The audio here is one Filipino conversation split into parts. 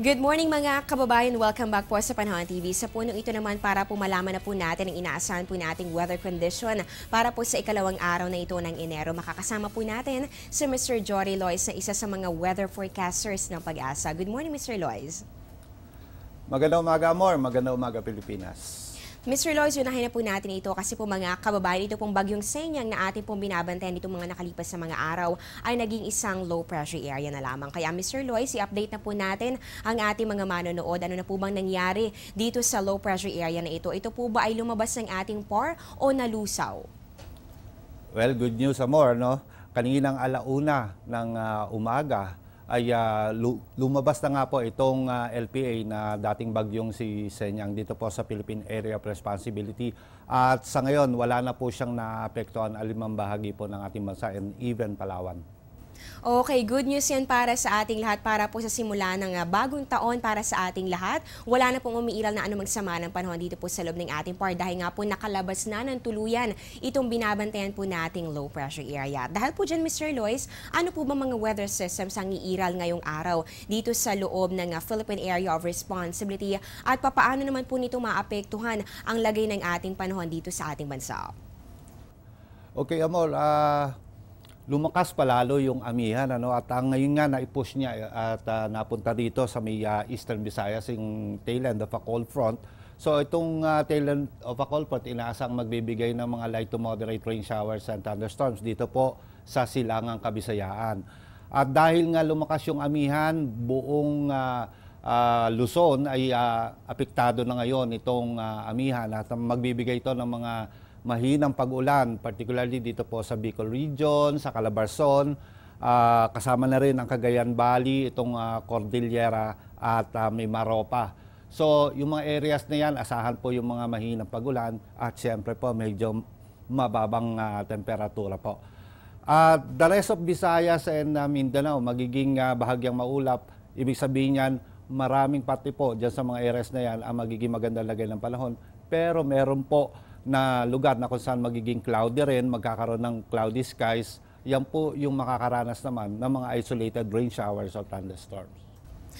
Good morning mga kababayan. Welcome back po sa Panahon TV. Sa punong ito naman para po malaman na po natin ang inaasahan po nating weather condition para po sa ikalawang araw na ito ng Enero. Makakasama po natin si Mr. Jory Lois na isa sa mga weather forecasters ng Pag-asa. Good morning, Mr. Lois. Magandang umaga, Amor. Magandang umaga, Pilipinas. Mr. Lois, unahin na po natin ito kasi po mga kababayan, ito pong bagyong Senyang na ating pong binabantayan itong mga nakalipas sa mga araw ay naging isang low pressure area na lamang. Kaya Mr. Lois, i-update na po natin ang ating mga manonood. Ano na po bang nangyari dito sa low pressure area na ito? Ito po ba ay lumabas ng ating PAR o nalusaw? Well, good news, Amor, no? Kaninang alauna ng umaga ay lumabas na nga po itong LPA na dating bagyong si Senyang dito po sa Philippine Area of Responsibility. At sa ngayon, wala na po siyang naapektuhan alimang bahagi po ng ating bansa and even Palawan. Okay, good news yan para sa ating lahat, para po sa simula ng bagong taon para sa ating lahat. Wala na pong umiiral na anumang sama ng panahon dito po sa loob ng ating PAR dahil nga po nakalabas na ng tuluyan itong binabantayan po nating low pressure area. Dahil po dyan, Mr. Lois, ano po ba mga weather systems ang iiral ngayong araw dito sa loob ng Philippine Area of Responsibility at papaano naman po nito maapektuhan ang lagay ng ating panahon dito sa ating bansa? Okay, Amor, lumakas palalo yung amihan, ano, at ngayon nga na-push niya at napunta dito sa may Eastern Visayas, yung tail end of a cold front. So itong tail end of a cold front, inaasang magbibigay ng mga light to moderate rain showers and thunderstorms dito po sa Silangang Kabisayaan. At dahil nga lumakas yung amihan, buong Luzon ay apektado na ngayon itong amihan at magbibigay ito ng mga mahinang pag-ulan, particularly dito po sa Bicol Region, sa Calabarzon, kasama na rin ang Cagayan Valley, itong Cordillera at may Maropa. So yung mga areas na yan, asahan po yung mga mahinang pag-ulan at siyempre po medyo mababang temperatura po. The rest of Visayas and Mindanao, magiging bahagyang maulap. Ibig sabihin yan, maraming pati po dyan sa mga areas na yan ang magiging magandang lagay ng panahon. Pero meron po na lugar na kung saan magiging cloudy rin, magkakaroon ng cloudy skies, yan po yung makakaranas naman ng mga isolated rain showers or thunderstorms.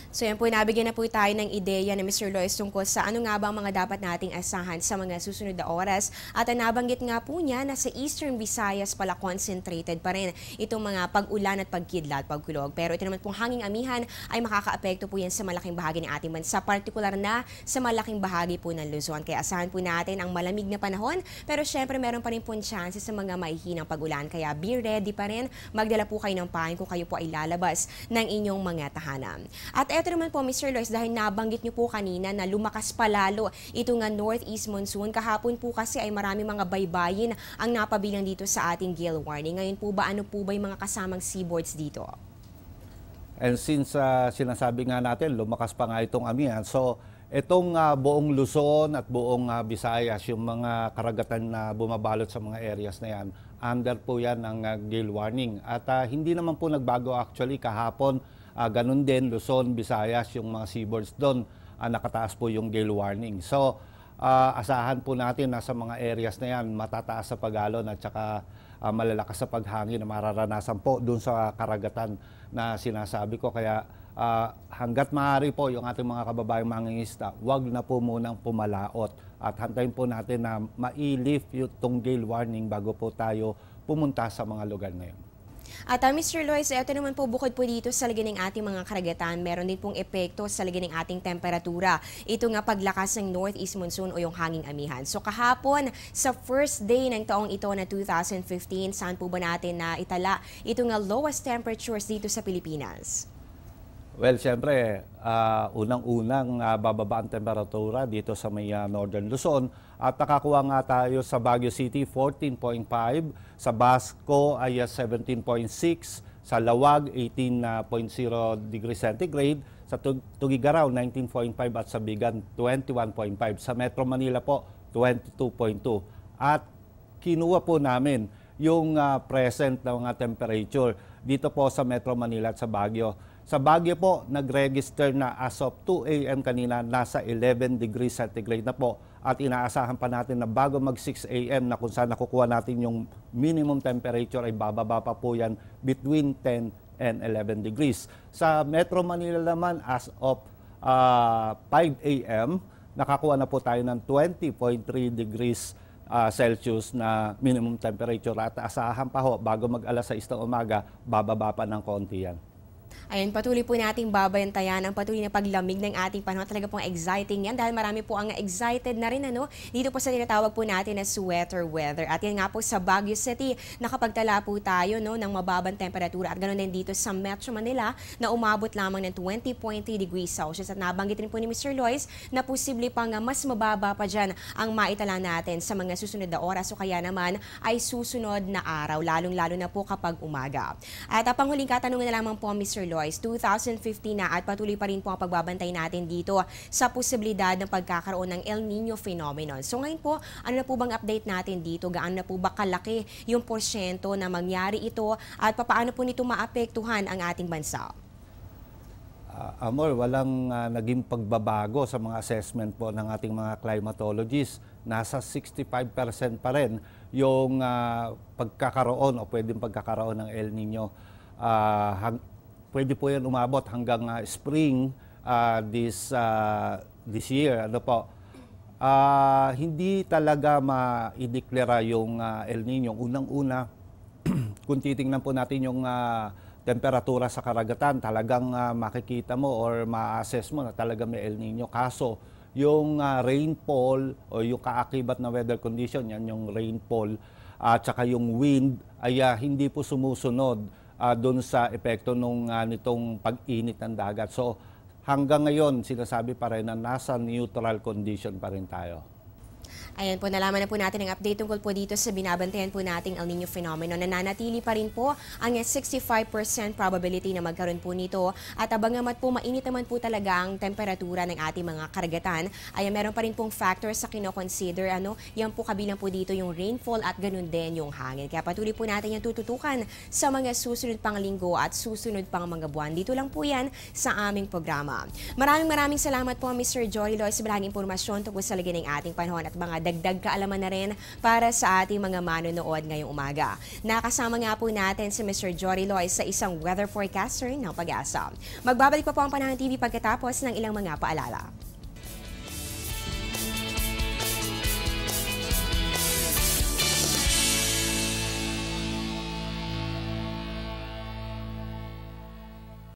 So yan po, nabigyan na po tayo ng ideya na Mr. Lois tungkol sa ano nga ba ang mga dapat nating asahan sa mga susunod na oras. At nabanggit nga po niya na sa Eastern Visayas pala concentrated pa rin itong mga pag-ulan at pagkidlat, pagkulog. Pero ito naman pong hanging amihan ay makakaapekto po yan sa malaking bahagi ng ating bansa, partikular na sa malaking bahagi po ng Luzon. Kaya asahan po natin ang malamig na panahon, pero syempre meron pa rin po chance sa mga maihinang pag-ulan. Kaya be ready pa rin, magdala po kayo ng pahin kung kayo po ay lalabas ng inyong mga tahanan. At eto naman po, Mr. Lois, dahil nabanggit niyo po kanina na lumakas palalo ito nga northeast monsoon. Kahapon po kasi ay marami mga baybayin ang napabilang dito sa ating gale warning. Ngayon po ba, ano po ba yung mga kasamang seaboards dito? And since sinasabi nga natin, lumakas pa nga itong amihan, so itong buong Luzon at buong Visayas, yung mga karagatan na bumabalot sa mga areas na yan, under po yan ng gale warning. At hindi naman po nagbago actually kahapon. Ganun din, Luzon, Visayas, yung mga seaboards doon, nakataas po yung gale warning. So, asahan po natin na sa mga areas na yan, matataas sa pag-alon at saka malalakas sa paghangin na mararanasan po doon sa karagatan na sinasabi ko. Kaya hanggat maaari po yung ating mga kababayang mangingisda, wag na po munang pumalaot at hantayin po natin na ma-lift yung gale warning bago po tayo pumunta sa mga lugar na yun. At Mr. Lois, ito naman po bukod po dito sa lagay ng ating mga karagatan, meron din pong epekto sa lagay ng ating temperatura. Ito nga paglakas ng northeast monsoon o yung hanging amihan. So kahapon, sa first day ng taong ito na 2015, saan po ba natin na itala ito nga lowest temperatures dito sa Pilipinas? Well, siyempre, unang-unang bababa ang temperatura dito sa may Northern Luzon at nakakuha nga tayo sa Baguio City 14.5, sa Basco ay 17.6, sa Lawag 18.0 degrees centigrade, sa Tugigaraw 19.5 at sa Bigan 21.5, sa Metro Manila po 22.2. At kinuha po namin yung present na mga temperature dito po sa Metro Manila at sa Baguio. Sa Baguio po, nag-register na as of 2 a.m. kanina, nasa 11 degrees centigrade na po. At inaasahan pa natin na bago mag 6 a.m. na kung saan nakukuha natin yung minimum temperature ay bababa pa po yan between 10 and 11 degrees. Sa Metro Manila naman, as of 5 a.m., nakakuha na po tayo ng 20.3 degrees Celsius na minimum temperature at asahan pa ho, bago mag-alas 6 ng umaga, bababa pa ng konti yan. Ayun, patuloy po nating babantayan ang patuloy na paglamig ng ating panahon. Talaga pong exciting yan dahil marami po ang excited na rin dito po sa tinatawag po natin na sweater weather. At yan nga po sa Baguio City, nakapagtala po tayo ng mababang temperatura at ganoon din dito sa Metro Manila na umabot lamang ng 20.3 degrees Celsius. At nabanggit rin po ni Mr. Lois na posible pa nga mas mababa pa dyan ang maitala natin sa mga susunod na oras o kaya naman ay susunod na araw, lalong-lalo na po kapag umaga. At panghuling katanungan na lamang po, Mr. Lois, 2015 na at patuloy pa rin po ang pagbabantay natin dito sa posibilidad ng pagkakaroon ng El Nino phenomenon. So ngayon po, ano na po bang update natin dito? Gaano na po ba kalaki yung porsyento na mangyari ito at paano po nito maapektuhan ang ating bansa? Amor, walang naging pagbabago sa mga assessment po ng ating mga climatologists. Nasa 65% pa rin yung pagkakaroon o pwedeng pagkakaroon ng El Nino. Pwede po yan umabot hanggang spring this year. Ano po? Hindi talaga ma-ideklara yung El Nino. Unang-una, kung titingnan po natin yung temperatura sa karagatan, talagang makikita mo or ma-assess mo na talaga may El Nino. Kaso, yung rainfall o yung kaakibat na weather condition, yan yung rainfall, at saka yung wind, ay hindi po sumusunod doon sa epekto nitong pag-init ng dagat. So hanggang ngayon, sinasabi pa rin na nasa neutral condition pa rin tayo. Ayan po, nalaman na po natin ang update tungkol po dito sa binabantayan po nating El Nino phenomenon. Nananatili pa rin po ang 65% probability na magkaroon po nito. At abangamat po, mainit naman po talaga ang temperatura ng ating mga karagatan, ay meron pa rin pong factors sa kinoconsider. Yan po kabilang po dito yung rainfall at ganun din yung hangin. Kaya patuloy po natin yung tututukan sa mga susunod pang linggo at susunod pang mga buwan. Dito lang po yan sa aming programa. Maraming salamat po, Mr. Jory Lois, sa maraming impormasyon tungkol sa lagay ng ating panahon at mga dagdag kaalaman na rin para sa ating mga manonood ngayong umaga. Nakasama nga po natin si Mr. Jory Lois sa isang weather forecaster ng Pag-asa. Magbabalik pa po ang Panahon TV pagkatapos ng ilang mga paalala.